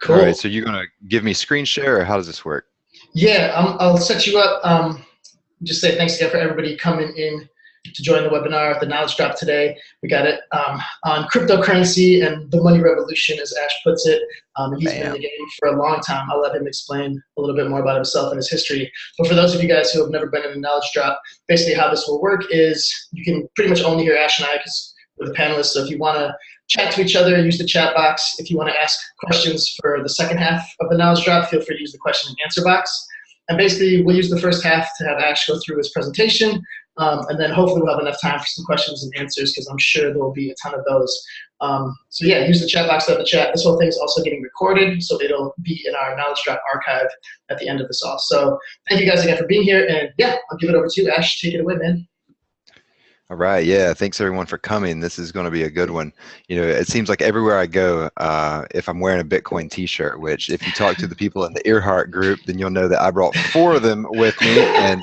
All right, Cool. so you're gonna give me screen share, or how does this work? Yeah, I'll set you up. Just say thanks again for everybody coming in to join the webinar, the knowledge drop today. We got it on cryptocurrency and the money revolution, as Ash puts it. He's been in the Bam. game for a long time. I'll let him explain a little bit more about himself and his history. But for those of you guys who have never been in a knowledge drop, basically how this will work is you can pretty much only hear Ash and I because we're the panelists. So if you want to chat to each other, use the chat box. If you want to ask questions for the second half of the knowledge drop, feel free to use the question and answer box. And basically, we'll use the first half to have Ash go through his presentation, and then hopefully we'll have enough time for some questions and answers because I'm sure there will be a ton of those. So yeah, use the chat box to have the chat. This whole thing is also getting recorded, so it'll be in our Knowledge Drop archive at the end of this all. So thank you guys again for being here, and yeah, I'll give it over to you, Ash. Take it away, man. All right, yeah, thanks everyone for coming. This is going to be a good one. You know, it seems like everywhere I go, if I'm wearing a Bitcoin t-shirt, which if you talk to the people in the Earhart group, then you'll know that I brought 4 of them with me. And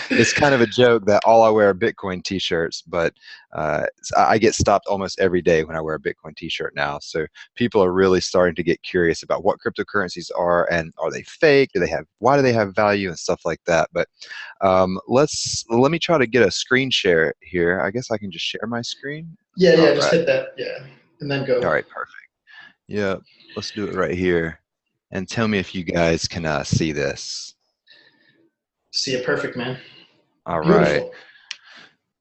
it's kind of a joke that all I wear are Bitcoin t-shirts, but I get stopped almost every day when I wear a Bitcoin t-shirt now. So people are really starting to get curious about what cryptocurrencies are, and are they fake? Why do they have value and stuff like that? But let me try to get a screen share here. I guess I can just share my screen. Yeah, All just right. hit that, yeah, and then go. All right, perfect. Yeah, let's do it right here. And tell me if you guys can see this. See it perfect, man. All right. Beautiful.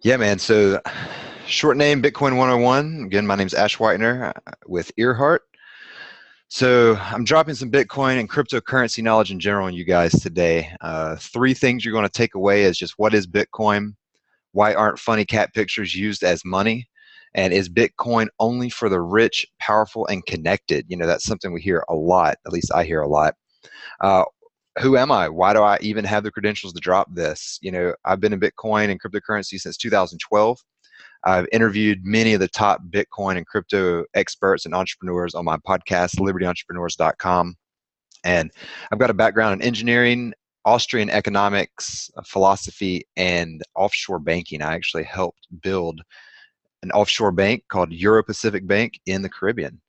Yeah, man. So short name, Bitcoin 101. Again, my name's Ash Whitener with Earhart. So I'm dropping some Bitcoin and cryptocurrency knowledge in general on you guys today. 3 things you're going to take away is just what is Bitcoin? Why aren't funny cat pictures used as money? And is Bitcoin only for the rich, powerful, and connected? You know, that's something we hear a lot. At least I hear a lot. Who am I? Why do I even have the credentials to drop this? You know, I've been in Bitcoin and cryptocurrency since 2012. I've interviewed many of the top Bitcoin and crypto experts and entrepreneurs on my podcast, libertyentrepreneurs.com. And I've got a background in engineering, Austrian economics, philosophy, and offshore banking. I actually helped build an offshore bank called Euro-Pacific Bank in the Caribbean.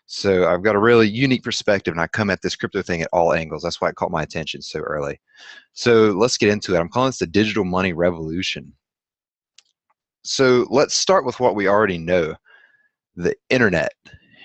So I've got a really unique perspective, and I come at this crypto thing at all angles. That's why it caught my attention so early. So let's get into it. I'm calling this the digital money revolution. So let's start with what we already know, the internet.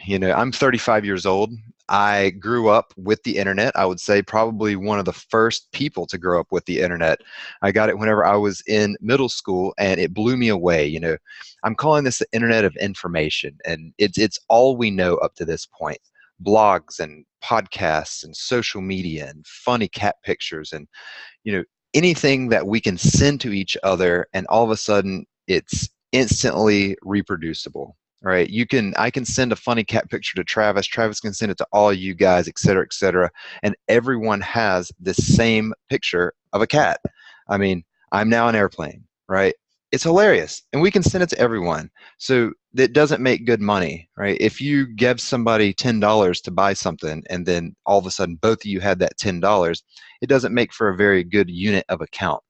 You know, I'm 35 years old. I grew up with the internet. I would say probably one of the first people to grow up with the internet. I got it whenever I was in middle school, and it blew me away. You know, I'm calling this the internet of information, and it's all we know up to this point. Blogs and podcasts and social media and funny cat pictures and, you know, anything that we can send to each other, and all of a sudden it's instantly reproducible. Right, I can send a funny cat picture to Travis. Travis can send it to all you guys, et cetera, and everyone has the same picture of a cat. I mean, I'm now an airplane, right? It's hilarious, and we can send it to everyone. So it doesn't make good money, right? If you give somebody $10 to buy something, and then all of a sudden both of you had that $10, it doesn't make for a very good unit of account.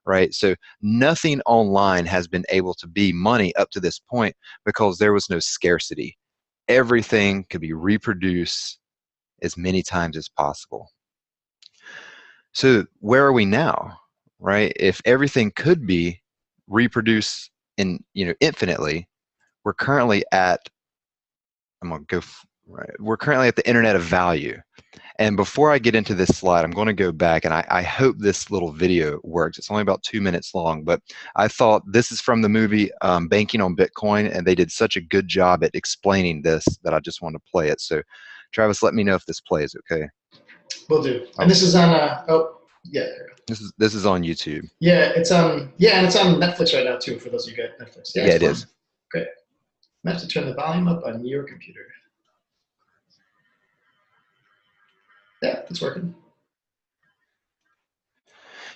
Right? So nothing online has been able to be money up to this point because there was no scarcity. Everything could be reproduced as many times as possible. So where are we now, right? If everything could be reproduced infinitely, we're currently at we're currently at the internet of value. And before I get into this slide, I'm going to go back, and I hope this little video works. It's only about 2 minutes long, but I thought this is from the movie Banking on Bitcoin, and they did such a good job at explaining this that I just wanted to play it. So, Travis, let me know if this plays, okay? Will do. And this is on, yeah. This is on YouTube. Yeah, it's and it's on Netflix right now too, for those of you who got Netflix. Yeah, it is. Great. I have to turn the volume up on your computer. Yeah, it's working.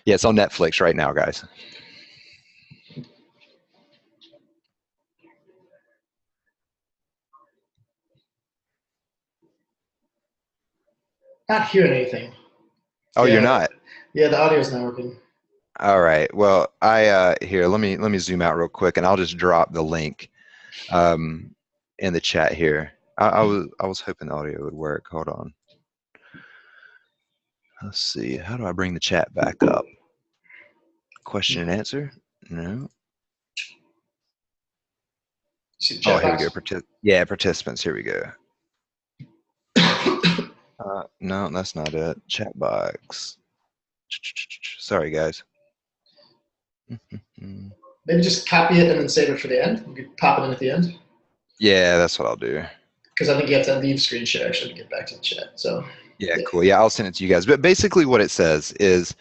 Yeah, it's on Netflix right now, guys. Not hearing anything. Oh, yeah. You're not? Yeah, the audio's not working. All right. Well, here, let me zoom out real quick, and I'll just drop the link in the chat here. I was hoping the audio would work. Hold on. Let's see. How do I bring the chat back up? Question and answer? No. See the Oh, chat here we go. box? Yeah, participants. Here we go. No, that's not it. Chat box. Sorry, guys. Maybe just copy it and then save it for the end. You could pop it in at the end. Yeah, that's what I'll do. Because I think you have to leave screen share actually to get back to the chat. So Yeah, cool. Yeah, I'll send it to you guys. But basically what it says is,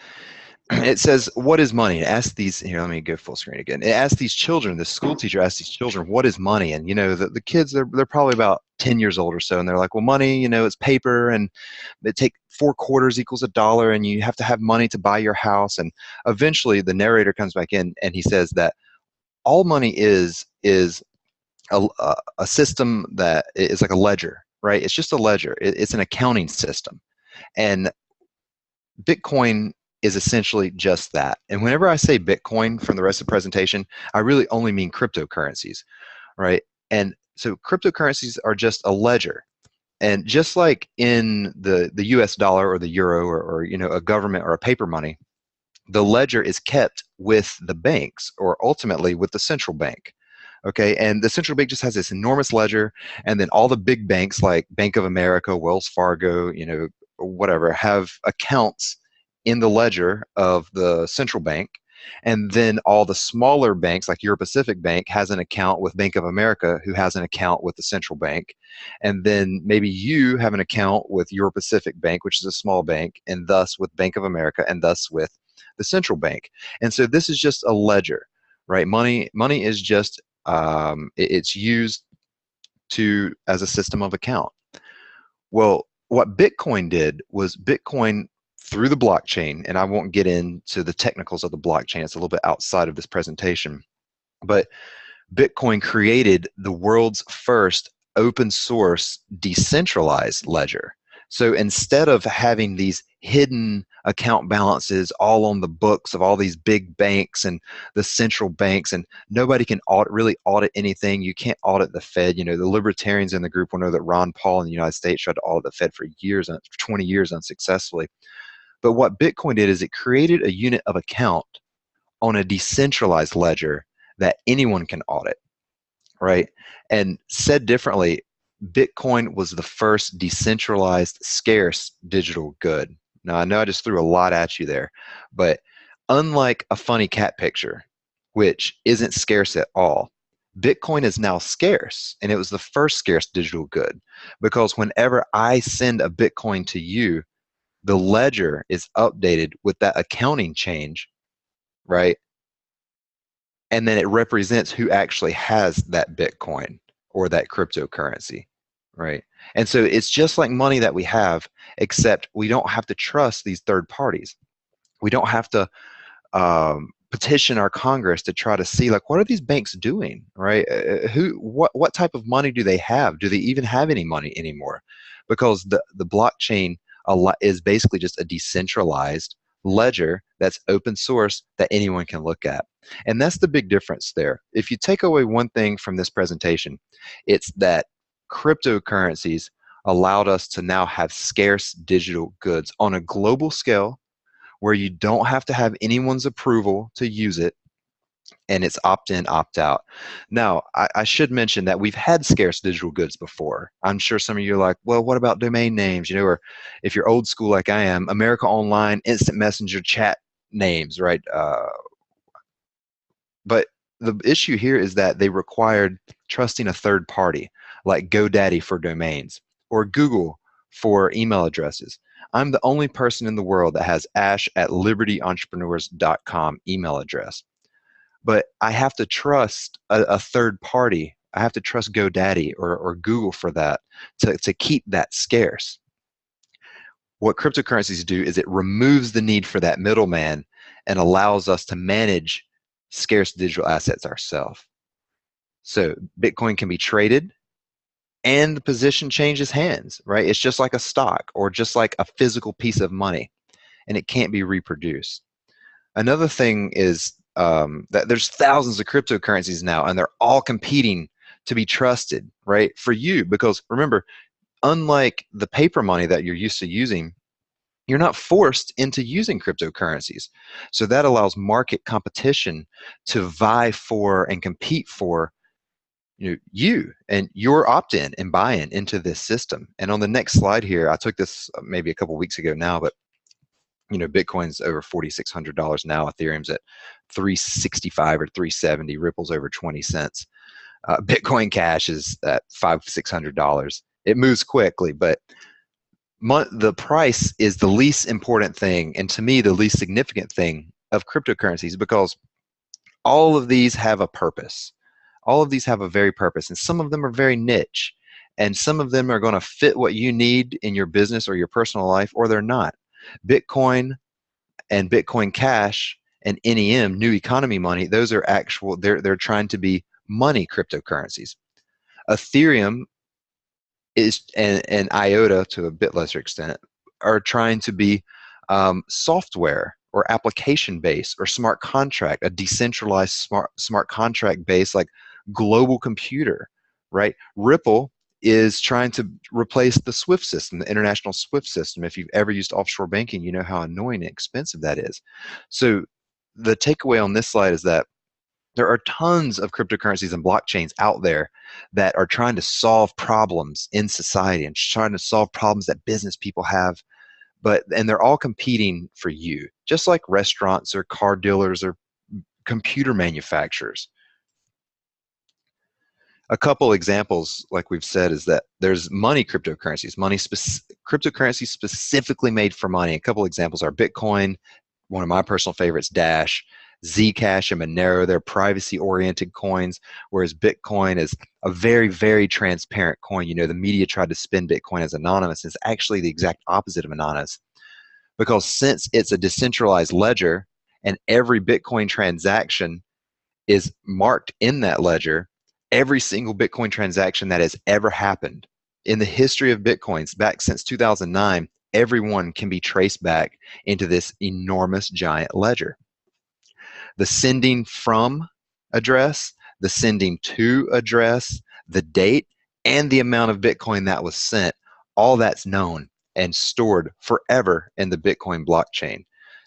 it says, what is money? It asks these, here, let me go full screen again. It asks these children, the school teacher asks these children, what is money? And, the kids, they're probably about 10 years old or so. And they're like, well, money, it's paper, and it take 4 quarters equals $1. And you have to have money to buy your house. And eventually the narrator comes back in and he says that all money is a system that is like a ledger, right? It's just a ledger. It's an accounting system. And Bitcoin is essentially just that. And whenever I say Bitcoin from the rest of the presentation, I really only mean cryptocurrencies, right? And so cryptocurrencies are just a ledger. And just like in the US dollar or the euro, or a government or a paper money, the ledger is kept with the banks, or ultimately with the central bank. Okay, and the central bank just has this enormous ledger, and then all the big banks like Bank of America, Wells Fargo, whatever, have accounts in the ledger of the central bank. And then all the smaller banks like Euro Pacific Bank has an account with Bank of America, who has an account with the central bank. And then maybe you have an account with Euro Pacific Bank, which is a small bank, and thus with Bank of America, and thus with the central bank. And so this is just a ledger, right? Money is just it's used as a system of account. Well, what Bitcoin did was Bitcoin, through the blockchain, and I won't get into the technicals of the blockchain, it's a little bit outside of this presentation, but Bitcoin created the world's first open source decentralized ledger. So instead of having these hidden account balances all on the books of all these big banks and the central banks, and nobody can really audit anything. You can't audit the Fed. The libertarians in the group will know that Ron Paul in the United States tried to audit the Fed for years, for 20 years unsuccessfully. But what Bitcoin did is it created a unit of account on a decentralized ledger that anyone can audit, right? And said differently, Bitcoin was the first decentralized, scarce digital good. Now, I know I just threw a lot at you there, but unlike a funny cat picture, which isn't scarce at all, Bitcoin is now scarce, and it was the first scarce digital good, because whenever I send a Bitcoin to you, the ledger is updated with that accounting change, right? And then it represents who actually has that Bitcoin or that cryptocurrency, right? And so it's just like money that we have, except we don't have to trust these third parties. We don't have to petition our Congress to try to see, like, what are these banks doing, right? What type of money do they have? Do they even have any money anymore? Because the blockchain is basically just a decentralized ledger that's open source that anyone can look at. And that's the big difference there. If you take away one thing from this presentation, it's that cryptocurrencies allowed us to now have scarce digital goods on a global scale, where you don't have to have anyone's approval to use it, and it's opt-in, opt-out. Now, I should mention that we've had scarce digital goods before. I'm sure some of you are like, well, what about domain names? Or if you're old school like I am, America Online, Instant Messenger chat names, right? But the issue here is that they required trusting a third party, like GoDaddy for domains, or Google for email addresses. I'm the only person in the world that has ash@libertyentrepreneurs.com email address. But I have to trust a third party. I have to trust GoDaddy or Google for that to keep that scarce. What cryptocurrencies do is it removes the need for that middleman and allows us to manage scarce digital assets ourselves. So Bitcoin can be traded, and the position changes hands, right? It's just like a stock or just like a physical piece of money, and it can't be reproduced. Another thing is that there's thousands of cryptocurrencies now, and they're all competing to be trusted, right? For you, because remember, unlike the paper money that you're used to using, you're not forced into using cryptocurrencies. So that allows market competition to vie for and compete for you and your opt-in and buy-in into this system. And on the next slide here, I took this maybe a couple weeks ago now, but Bitcoin's over $4,600 now. Ethereum's at 365 or 370. Ripple's over 20 cents. Bitcoin Cash is at $500-600. It moves quickly, but the price is the least important thing, and to me, the least significant thing of cryptocurrencies, because all of these have a purpose. All of these have a very purpose, and some of them are very niche, and some of them are going to fit what you need in your business or your personal life, or they're not. Bitcoin and Bitcoin Cash and NEM, new economy money, those are actual, they're trying to be money cryptocurrencies. Ethereum is and IOTA to a bit lesser extent are trying to be software or application based or smart contract, a decentralized smart contract based like global computer, right? Ripple is trying to replace the SWIFT system, the international SWIFT system. If you've ever used offshore banking, you know how annoying and expensive that is. So the takeaway on this slide is that there are tons of cryptocurrencies and blockchains out there that are trying to solve problems in society and trying to solve problems that business people have, and they're all competing for you, just like restaurants or car dealers or computer manufacturers. A couple examples, like we've said, is that there's money cryptocurrencies, cryptocurrencies specifically made for money. A couple examples are Bitcoin, one of my personal favorites, Dash, Zcash, and Monero. They're privacy-oriented coins, whereas Bitcoin is a very, very transparent coin. The media tried to spin Bitcoin as anonymous. It's actually the exact opposite of anonymous, because since it's a decentralized ledger and every Bitcoin transaction is marked in that ledger, every single Bitcoin transaction that has ever happened in the history of Bitcoins back since 2009, everyone can be traced back into this enormous giant ledger. The sending from address, the sending to address, the date, and the amount of Bitcoin that was sent, all that's known and stored forever in the Bitcoin blockchain.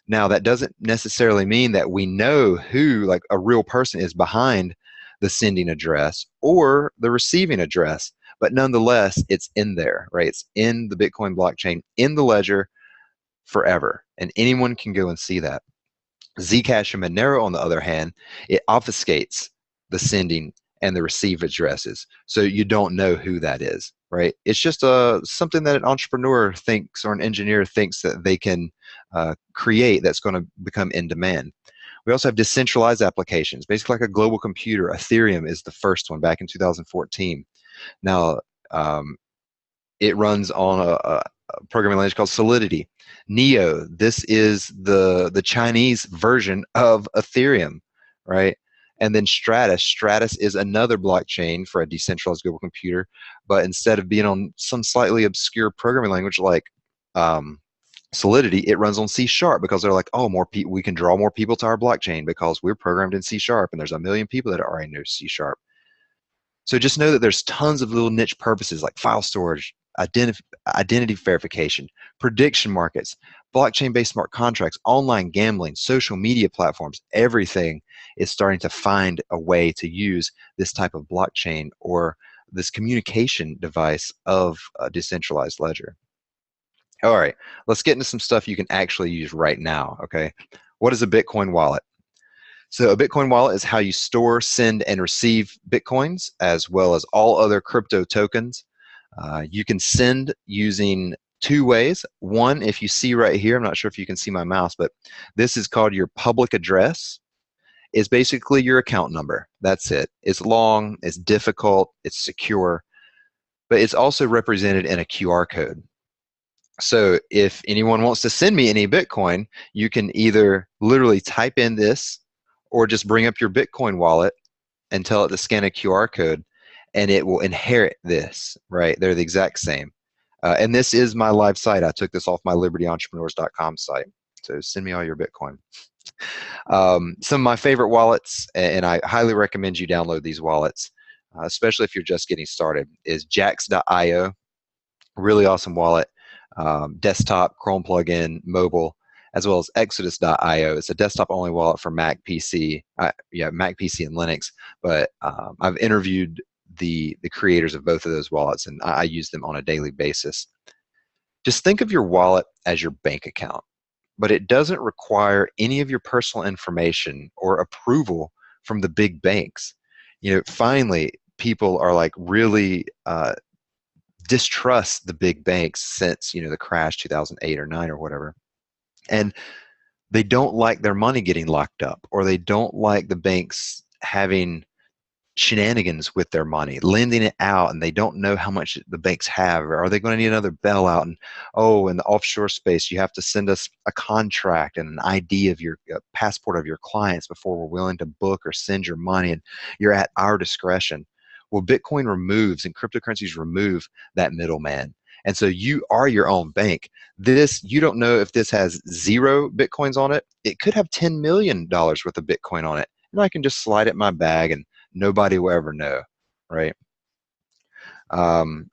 Now, that doesn't necessarily mean that we know who, like a real person, is behind the sending address or the receiving address, but nonetheless, it's in there, right? It's in the Bitcoin blockchain, in the ledger forever, and anyone can go and see that. Zcash and Monero, on the other hand, it obfuscates the sending and the receive addresses, so you don't know who that is, right? It's just something that an entrepreneur thinks or an engineer thinks that they can create that's going to become in demand. We also have decentralized applications, basically like a global computer. Ethereum is the first one back in 2014. Now, it runs on a programming language called Solidity. Neo, this is the Chinese version of Ethereum, right? And then Stratus is another blockchain for a decentralized global computer, but instead of being on some slightly obscure programming language like Solidity, it runs on C# because they're like, oh, more people, we can draw more people to our blockchain because we're programmed in C# and there's a million people that already know C#. So just know that there's tons of little niche purposes like file storage, identity verification, prediction markets, blockchain-based smart contracts, online gambling, social media platforms. Everything is starting to find a way to use this type of blockchain or this communication device of a decentralized ledger. All right, let's get into some stuff you can actually use right now, okay? What is a Bitcoin wallet? So a Bitcoin wallet is how you store, send, and receive Bitcoins, as well as all other crypto tokens. You can send using two ways. One, if you see right here, I'm not sure if you can see my mouse, but this is called your public address. It's basically your account number. That's it. It's long, it's difficult, it's secure, but it's also represented in a QR code. So if anyone wants to send me any Bitcoin, you can either literally type in this or just bring up your Bitcoin wallet and tell it to scan a QR code, and it will inherit this, right? They're the exact same. And this is my live site. I took this off my libertyentrepreneurs.com site. So send me all your Bitcoin. Some of my favorite wallets, and I highly recommend you download these wallets. especially if you're just getting started, is Jax.io. Really awesome wallet, desktop, Chrome plugin, mobile, as well as Exodus.io. It's a desktop-only wallet for Mac, PC, Mac, PC, and Linux. But I've interviewed the creators of both of those wallets, and I use them on a daily basis. Just think of your wallet as your bank account, but it doesn't require any of your personal information or approval from the big banks. Finally, people are like really distrust the big banks since the crash 2008 or 9 or whatever, and they don't like their money getting locked up, or they don't like the banks having shenanigans with their money, lending it out, and they don't know how much the banks have. Or are they going to need another bailout? And oh, in the offshore space, you have to send us a contract and an ID of your passport of your clients before we're willing to book or send your money, and you're at our discretion. Well, Bitcoin removes and cryptocurrencies remove that middleman. And so you are your own bank. You don't know if this has 0 Bitcoins on it. It could have $10 million worth of Bitcoin on it. And I can just slide it in my bag and nobody will ever know, right? Um,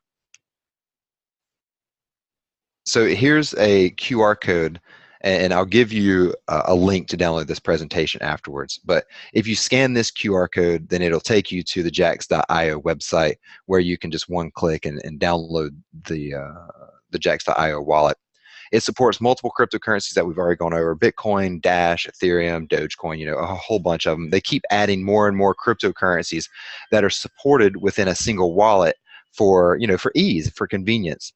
so here's a QR code, and I'll give you a link to download this presentation afterwards. But if you scan this QR code, then it'll take you to the Jax.io website, where you can just one click and download the Jax.io wallet. It supports multiple cryptocurrencies that we've already gone over: Bitcoin, Dash, Ethereum, Dogecoin, a whole bunch of them. They keep adding more and more cryptocurrencies that are supported within a single wallet for ease, for convenience.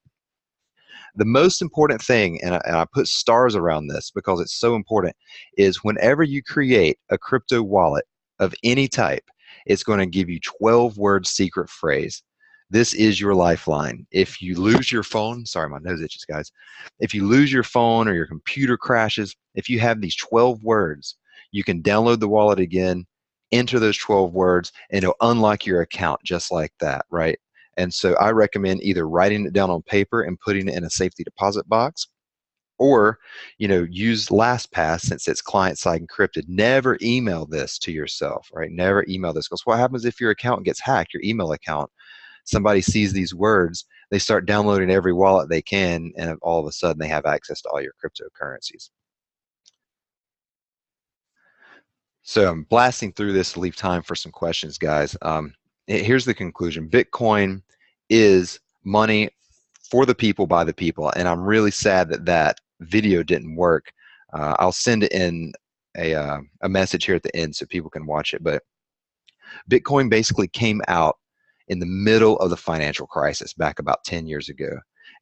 The most important thing, and I put stars around this because it's so important, is whenever you create a crypto wallet of any type, it's going to give you 12-word secret phrase. This is your lifeline. If you lose your phone, sorry, my nose itches, guys. If you lose your phone or your computer crashes, if you have these 12 words, you can download the wallet again, enter those 12 words, and it'll unlock your account just like that, right? And so I recommend either writing it down on paper and putting it in a safety deposit box, or use LastPass since it's client-side encrypted. Never email this to yourself, right? Never email this, because what happens if your account gets hacked, your email account? Somebody sees these words, they start downloading every wallet they can, and all of a sudden they have access to all your cryptocurrencies. So I'm blasting through this to leave time for some questions, guys. Here's the conclusion. Bitcoin is money for the people, by the people, and I'm really sad that that video didn't work. I'll send it in a message here at the end so people can watch it. But Bitcoin basically came out in the middle of the financial crisis back about 10 years ago.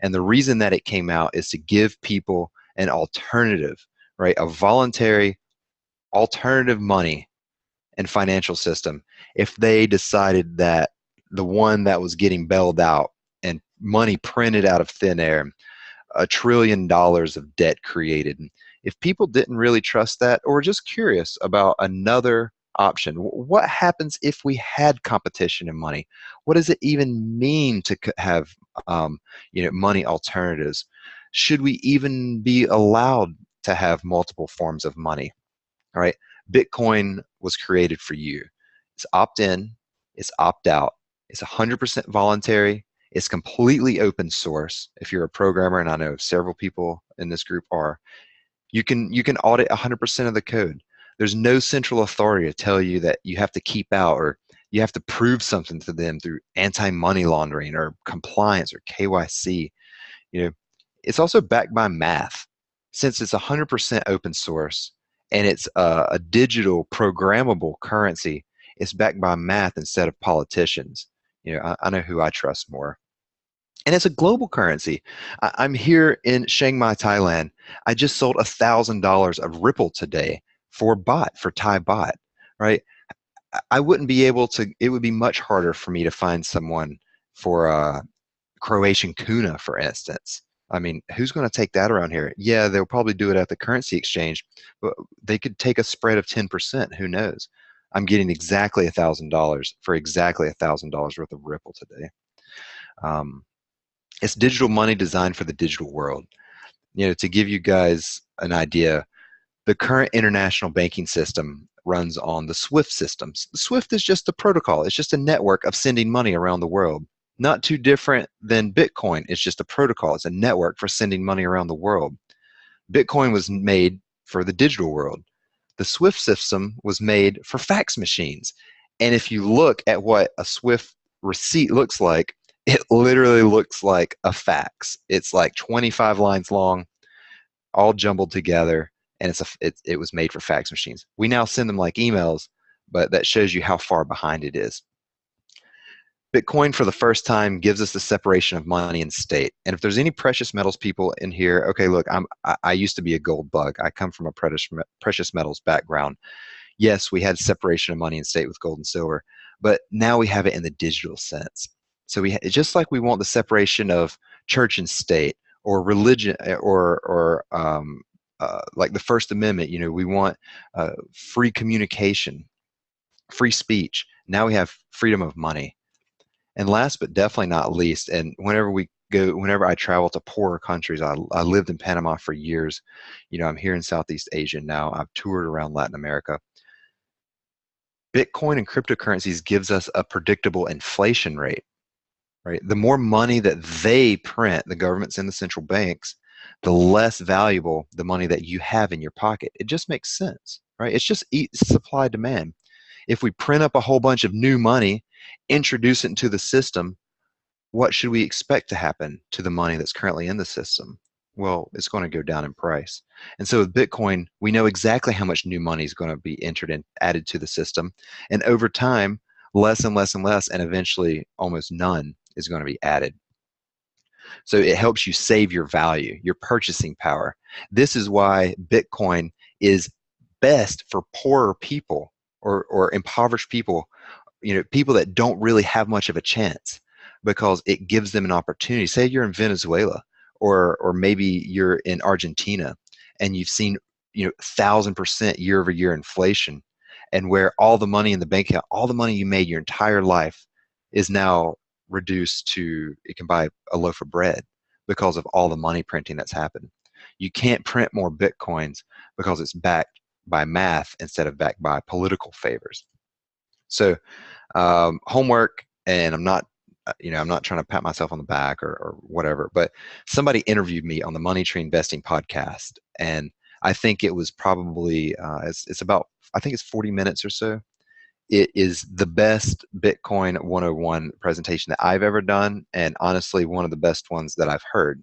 And the reason that it came out is to give people an alternative, right? A voluntary alternative money and financial system if they decided that the one that was getting bailed out and money printed out of thin air, $1 trillion of debt created. If people didn't really trust that, or just curious about another option, what happens if we had competition in money? What does it even mean to have money alternatives? Should we even be allowed to have multiple forms of money? All right, Bitcoin was created for you. It's opt-in, it's opt-out, it's 100% voluntary, it's completely open source. If you're a programmer, and I know several people in this group are, you can audit 100% of the code. There's no central authority to tell you that you have to keep out, or you have to prove something to them through anti-money laundering or compliance or KYC. It's also backed by math. Since it's 100% open source and it's a digital programmable currency, it's backed by math instead of politicians. I know who I trust more. And it's a global currency. I'm here in Chiang Mai, Thailand. I just sold $1,000 of Ripple today for Thai baht, right? I wouldn't be able to, it would be much harder for me to find someone for Croatian kuna, for instance. I mean, who's going to take that around here? Yeah, they'll probably do it at the currency exchange, but they could take a spread of 10%. Who knows? I'm getting exactly $1,000 for exactly $1,000 worth of Ripple today. It's digital money designed for the digital world. To give you guys an idea, the current international banking system runs on the SWIFT systems. The SWIFT is just a protocol. It's just a network of sending money around the world. Not too different than Bitcoin. It's just a protocol. It's a network for sending money around the world. Bitcoin was made for the digital world. The SWIFT system was made for fax machines. And if you look at what a SWIFT receipt looks like, it literally looks like a fax. It's like 25 lines long, all jumbled together, and it was made for fax machines. We now send them like emails, but that shows you how far behind it is. Bitcoin, for the first time, gives us the separation of money and state. And if there's any precious metals people in here, okay, look, I used to be a gold bug. I come from a precious metals background. Yes, we had separation of money and state with gold and silver, but now we have it in the digital sense. So just like we want the separation of church and state, or religion, or like the First Amendment, we want free communication, free speech. Now we have freedom of money. And last but definitely not least, and whenever I travel to poorer countries, I lived in Panama for years. I'm here in Southeast Asia now. I've toured around Latin America. Bitcoin and cryptocurrencies gives us a predictable inflation rate, right? The more money that they print, the governments and the central banks, the less valuable the money that you have in your pocket. It just makes sense, right? It's just supply demand. If we print up a whole bunch of new money, introduce it into the system, what should we expect to happen to the money that's currently in the system? Well, it's going to go down in price. And so with Bitcoin, we know exactly how much new money is going to be entered and added to the system. And over time, less and less and less, and eventually almost none is going to be added. So it helps you save your value, your purchasing power. This is why Bitcoin is best for poorer people, or impoverished people, people that don't really have much of a chance, because it gives them an opportunity. Say you're in Venezuela, or maybe you're in Argentina, and you've seen 1,000% year-over-year inflation, and where all the money in the bank account, all the money you made your entire life, is now reduced to, it can buy a loaf of bread because of all the money printing that's happened. You can't print more Bitcoins because it's backed by math instead of backed by political favors. So homework, and I'm not trying to pat myself on the back or whatever, but somebody interviewed me on the Money Tree Investing podcast, and I think it was probably it's about, I think it's 40 minutes or so. It is the best Bitcoin 101 presentation that I've ever done, and honestly, one of the best ones that I've heard.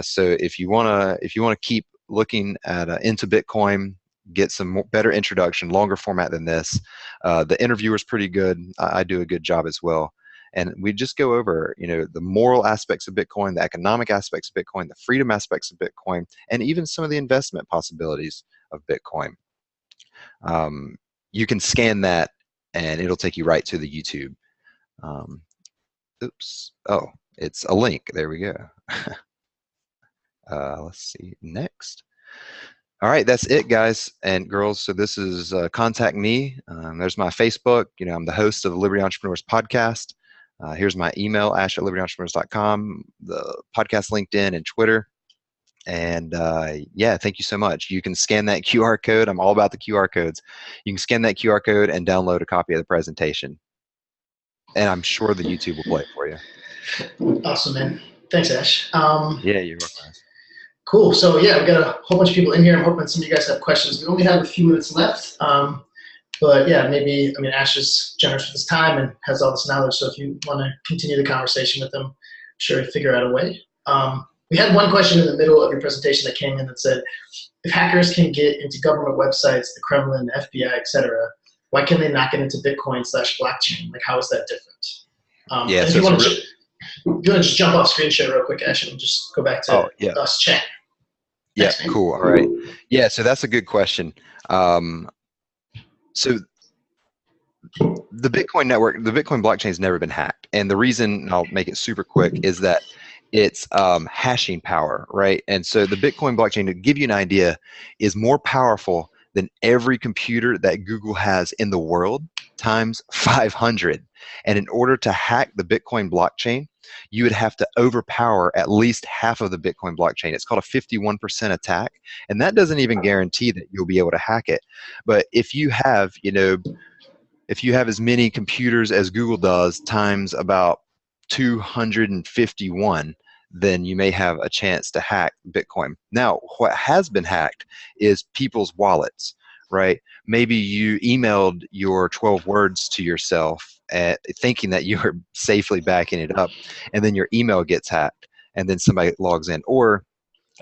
So if you wanna keep looking at into Bitcoin, get some better introduction, longer format than this. The interviewer's pretty good. I do a good job as well. And we just go over, the moral aspects of Bitcoin, the economic aspects of Bitcoin, the freedom aspects of Bitcoin, and even some of the investment possibilities of Bitcoin. You can scan that, and it'll take you right to the YouTube. Oops. Oh, it's a link. There we go. Let's see. Next. All right, that's it, guys and girls. So this is contact me. There's my Facebook. I'm the host of the Liberty Entrepreneurs podcast. Here's my email, ash@libertyentrepreneurs.com, the podcast, LinkedIn, and Twitter. And yeah, thank you so much. You can scan that QR code. I'm all about the QR codes. You can scan that QR code and download a copy of the presentation. And I'm sure the YouTube will play it for you. Awesome, man. Thanks, Ash. Yeah, you're welcome. Cool. So yeah, we've got a whole bunch of people in here. I'm hoping some of you guys have questions. We only have a few minutes left. But yeah, maybe, Ash is generous with his time and has all this knowledge. So if you want to continue the conversation with him, I'm sure he'll figure out a way. We had one question in the middle of your presentation that came in that said, if hackers can get into government websites, the Kremlin, the FBI, etc., why can they not get into Bitcoin/blockchain? Like, how is that different? Yeah, if you want to just jump off screen share real quick, Ash, and just go back to us chat. Yeah, cool. All right. Yeah, so that's a good question. So the Bitcoin network, the Bitcoin blockchain has never been hacked. And the reason, and I'll make it super quick, is that it's hashing power, right? And so the Bitcoin blockchain, to give you an idea, is more powerful than every computer that Google has in the world times 500. And in order to hack the Bitcoin blockchain, you would have to overpower at least half of the Bitcoin blockchain. It's called a 51% attack, and that doesn't even guarantee that you'll be able to hack it. But if you have, if you have as many computers as Google does times about 251, then you may have a chance to hack Bitcoin. Now, what has been hacked is people's wallets, right? Maybe you emailed your 12 words to yourself thinking that you were safely backing it up, and then your email gets hacked, and then somebody logs in. Or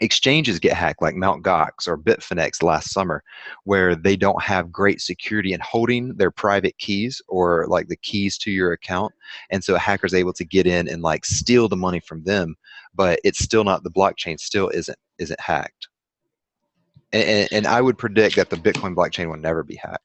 exchanges get hacked like Mt. Gox or Bitfinex last summer, where they don't have great security in holding their private keys or like the keys to your account. And so a hacker's able to get in and like steal the money from them, but it's still not, the blockchain still isn't hacked. And I would predict that the Bitcoin blockchain will never be hacked.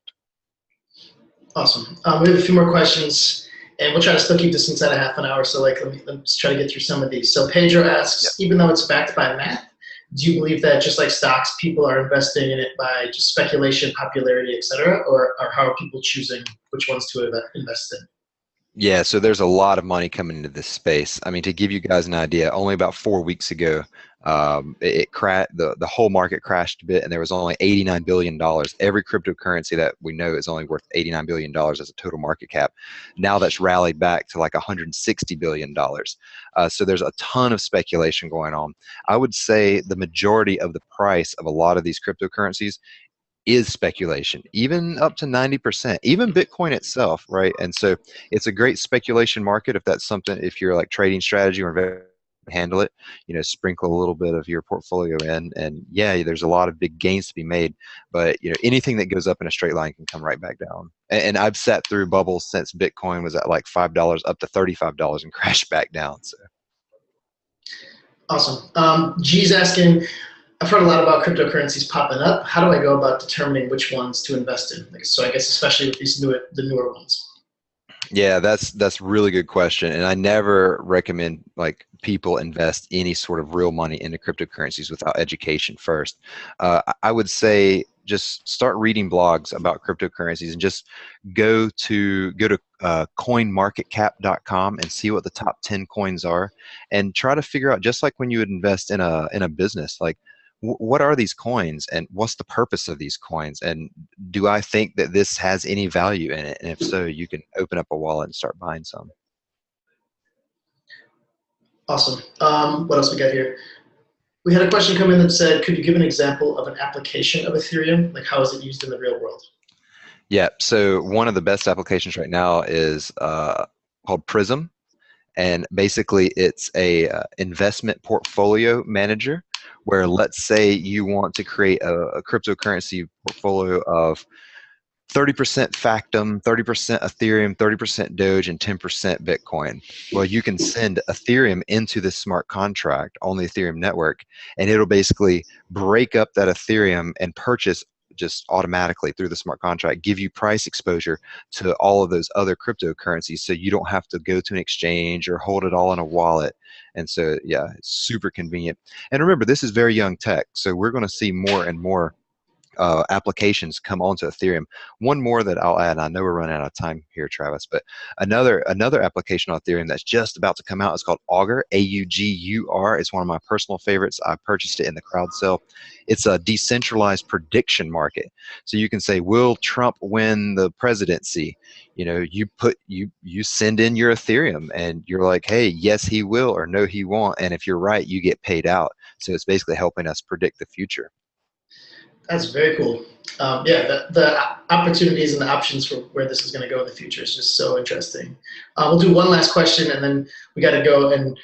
Awesome. We have a few more questions, and we'll try to still keep this inside a half an hour. So let's try to get through some of these. So Pedro asks, even though it's backed by math, do you believe that just like stocks, people are investing in it by just speculation, popularity, etc., or how are people choosing which ones to invest in? Yeah, so there's a lot of money coming into this space. I mean, to give you guys an idea, only about 4 weeks ago, the whole market crashed a bit, and there was only $89 billion. Every cryptocurrency that we know is only worth $89 billion as a total market cap. Now that's rallied back to like $160 billion. So there's a ton of speculation going on. I would say the majority of the price of a lot of these cryptocurrencies is speculation, even up to 90%, even Bitcoin itself, right? And so it's a great speculation market if that's something, if you're like trading strategy or handle it, sprinkle a little bit of your portfolio in, and yeah, there's a lot of big gains to be made, but anything that goes up in a straight line can come right back down. And I've sat through bubbles since Bitcoin was at like $5 up to $35 and crashed back down. So awesome. G's asking, I've heard a lot about cryptocurrencies popping up. How do I go about determining which ones to invest in? So I guess especially with these the newer ones. Yeah, that's a really good question, and I never recommend like people invest any sort of real money into cryptocurrencies without education first. I would say just start reading blogs about cryptocurrencies and just go to coinmarketcap.com and see what the top 10 coins are, and try to figure out, just like when you would invest in a business, like what are these coins and what's the purpose of these coins, and do I think that this has any value in it? And if so, you can open up a wallet and start buying some. Awesome. What else we got here? We had a question come in that said, could you give an example of an application of Ethereum? Like, how is it used in the real world? Yeah, so one of the best applications right now is called Prism, and basically it's a investment portfolio manager, where let's say you want to create a cryptocurrency portfolio of 30% Factum, 30% Ethereum, 30% Doge, and 10% Bitcoin. Well, you can send Ethereum into this smart contract on the Ethereum network, and it'll basically break up that Ethereum and purchase just automatically through the smart contract, give you price exposure to all of those other cryptocurrencies, so you don't have to go to an exchange or hold it all in a wallet. And so, yeah, it's super convenient. And remember, this is very young tech, so we're going to see more and more applications come onto Ethereum. One more that I'll add, and I know we're running out of time here, Travis, but another application on Ethereum that's just about to come out is called Augur, Augur. It's one of my personal favorites. I purchased it in the crowd sale. It's a decentralized prediction market. So you can say, will Trump win the presidency? You send in your Ethereum and you're like, hey, yes, he will, or no, he won't. And if you're right, you get paid out. So it's basically helping us predict the future. That's very cool. Yeah, the opportunities and the options for where this is going to go in the future is just so interesting. We'll do one last question, and then we got to go. And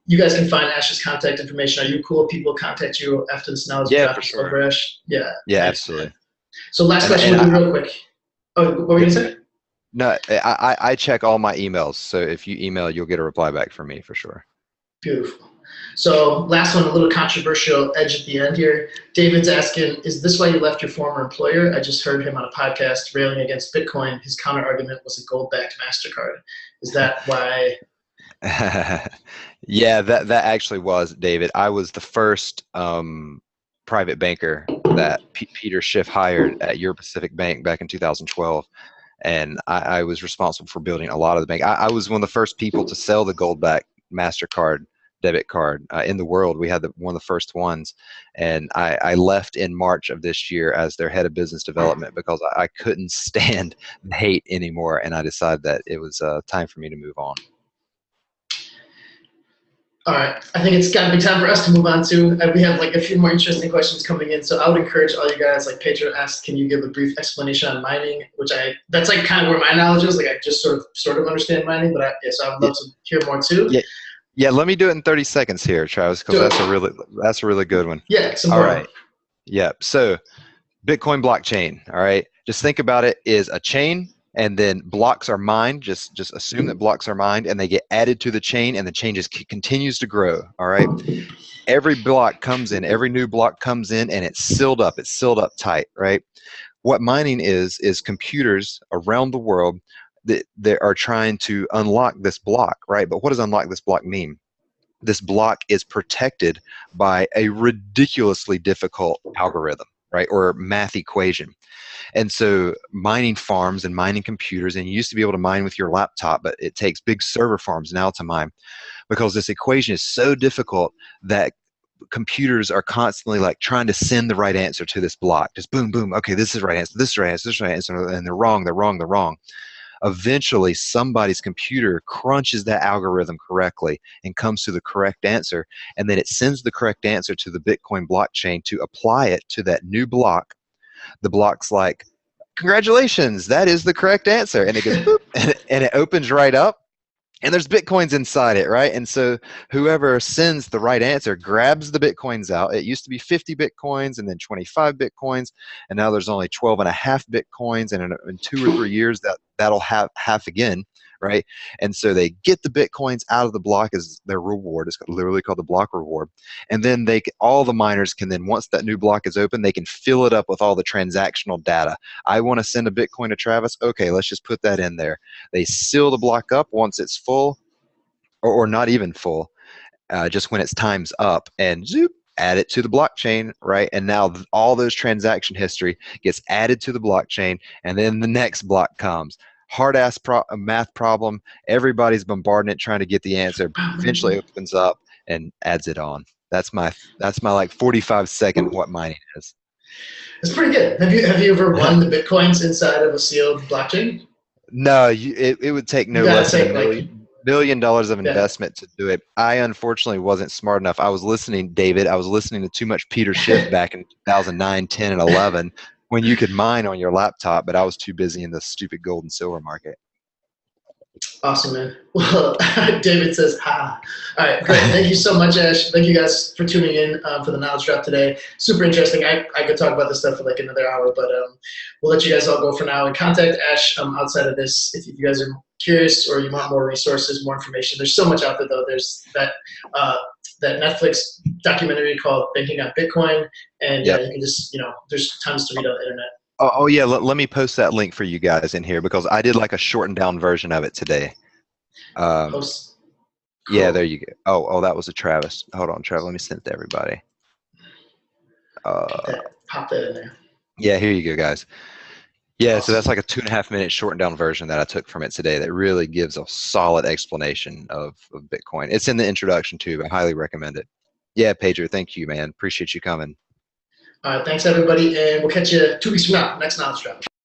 you guys can find Ashe's contact information. Are you cool if people contact you after this knowledge? Yeah, for sure. Over Ashe? Yeah. Yeah, absolutely. So last question, we'll do real quick. Oh, what were you going to say? No, I check all my emails. So if you email, you'll get a reply back from me for sure. Beautiful. So last one, a little controversial edge at the end here. David's asking, is this why you left your former employer? I just heard him on a podcast railing against Bitcoin. His counter argument was a gold-backed MasterCard. Is that why? Yeah, that actually was, David. I was the first private banker that Peter Schiff hired at Euro Pacific Bank back in 2012. and I was responsible for building a lot of the bank. I was one of the first people to sell the gold-backed MasterCard debit card in the world. We had one of the first ones, and I left in March of this year as their head of business development because I couldn't stand the hate anymore, and I decided that it was time for me to move on. All right, I think it's got to be time for us to move on to. We have like a few more interesting questions coming in, so I would encourage all you guys. Like Pedro asked, can you give a brief explanation on mining? That's like kind of where my knowledge is. Like I just sort of understand mining, but so I would love to hear more too. Yeah. Let me do it in 30 seconds here, Travis, because that's a really good one. Yeah. All right. Yeah. So Bitcoin blockchain. All right. Just think about it is a chain, and then blocks are mined. Just assume that blocks are mined, and they get added to the chain, and the chain just continues to grow. All right. Every block comes in, every new block comes in, and it's sealed up. It's sealed up tight. Right. What mining is computers around the world that are trying to unlock this block. Right. But what does unlock this block mean? This block is protected by a ridiculously difficult algorithm, right, or math equation. And so mining farms and mining computers, and you used to be able to mine with your laptop, but it takes big server farms now to mine because this equation is so difficult that computers are constantly like trying to send the right answer to this block. Just boom, boom. Okay, this is the right answer. This is the right answer. This is the right answer. And they're wrong. They're wrong. They're wrong. Eventually, somebody's computer crunches that algorithm correctly and comes to the correct answer. And then it sends the correct answer to the Bitcoin blockchain to apply it to that new block. The block's like, congratulations, that is the correct answer. And it goes, boop, and it opens right up. And there's Bitcoins inside it, right? And so whoever sends the right answer grabs the Bitcoins out. It used to be 50 Bitcoins and then 25 Bitcoins. And now there's only 12 and a half Bitcoins. And in 2 or 3 years, that'll have half again, right? And so they get the Bitcoins out of the block as their reward. It's literally called the block reward. And then all the miners can then, once that new block is open, they can fill it up with all the transactional data. I want to send a Bitcoin to Travis. Okay, let's just put that in there. They seal the block up once it's full, or not even full, just when its time's up, and zoop, add it to the blockchain, right? And now all those transaction history gets added to the blockchain, and then the next block comes. Hard-ass math problem. Everybody's bombarding it, trying to get the answer. Eventually opens up and adds it on. That's my like 45-second what mining is. It's pretty good. Have you ever won the Bitcoins inside of a sealed blockchain? No, it would take no less than $1 billion of investment to do it. I unfortunately wasn't smart enough. I was listening to too much Peter Schiff back in 2009, 10, and 11 when you could mine on your laptop, but I was too busy in the stupid gold and silver market. Awesome, man. Well, David says, ha. All right, great. Thank you so much, Ash. Thank you guys for tuning in for the Knowledge Drop today. Super interesting. I could talk about this stuff for like another hour, but we'll let you guys all go for now and contact Ash outside of this if you guys are curious or you want more resources, more information. There's so much out there, though. There's that Netflix documentary called Banking on Bitcoin, and you can just, there's tons to read on the internet. Oh yeah, let me post that link for you guys in here because I did like a shortened down version of it today. Cool. Yeah, there you go. Oh, that was a Travis. Hold on, Travis. Let me send it to everybody. Pop that in there. Yeah, here you go, guys. Yeah, awesome. So that's like a 2.5 minute shortened down version that I took from it today that really gives a solid explanation of Bitcoin. It's in the introduction too. I highly recommend it. Yeah, Pedro, thank you, man. Appreciate you coming. All right, thanks everybody, and we'll catch you 2 weeks from now, next Knowledge Drop.